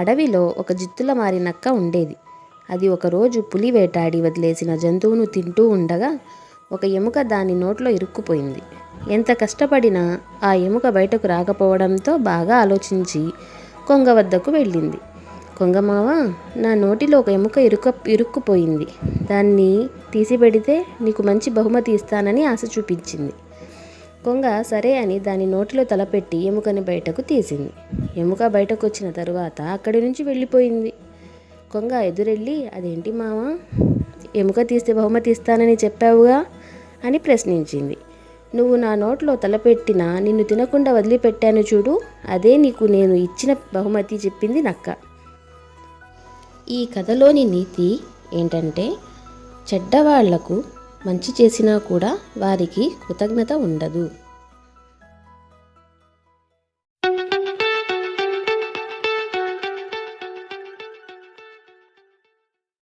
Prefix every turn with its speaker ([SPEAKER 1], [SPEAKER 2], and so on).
[SPEAKER 1] అడవిలో ఒక జిత్తుల మారి నక్క ఉండేది. అది ఒకరోజు పులి వేటాడి వదిలేసిన జంతువును తింటూ ఉండగా ఒక ఎముక దాని నోట్లో ఇరుక్కుపోయింది. ఎంత కష్టపడినా ఆ ఎముక బయటకు రాకపోవడంతో బాగా ఆలోచించి కొంగ వద్దకు వెళ్ళింది. కొంగమావ, నా నోటిలో ఒక ఎముక ఇరుక్కుపోయింది. దాన్ని తీసిపెడితే నీకు మంచి బహుమతి ఇస్తానని ఆశ చూపించింది. కొంగ సరే అని దాని నోటిలో తలపెట్టి ఎముకని బయటకు తీసింది. ఎముక బయటకు వచ్చిన తరువాత అక్కడి నుంచి వెళ్ళిపోయింది. కొంగ ఎదురెళ్ళి, అదేంటి మావా, ఎముక తీస్తే బహుమతి ఇస్తానని చెప్పావుగా అని ప్రశ్నించింది. నువ్వు నా నోట్లో తలపెట్టినా నిన్ను తినకుండా వదిలిపెట్టాను చూడు, అదే నీకు నేను ఇచ్చిన బహుమతి, చెప్పింది నక్క. ఈ కథలోని నీతి ఏంటంటే, చెడ్డవాళ్లకు మంచి చేసినా కూడా వారికి కృతజ్ఞత ఉండదు.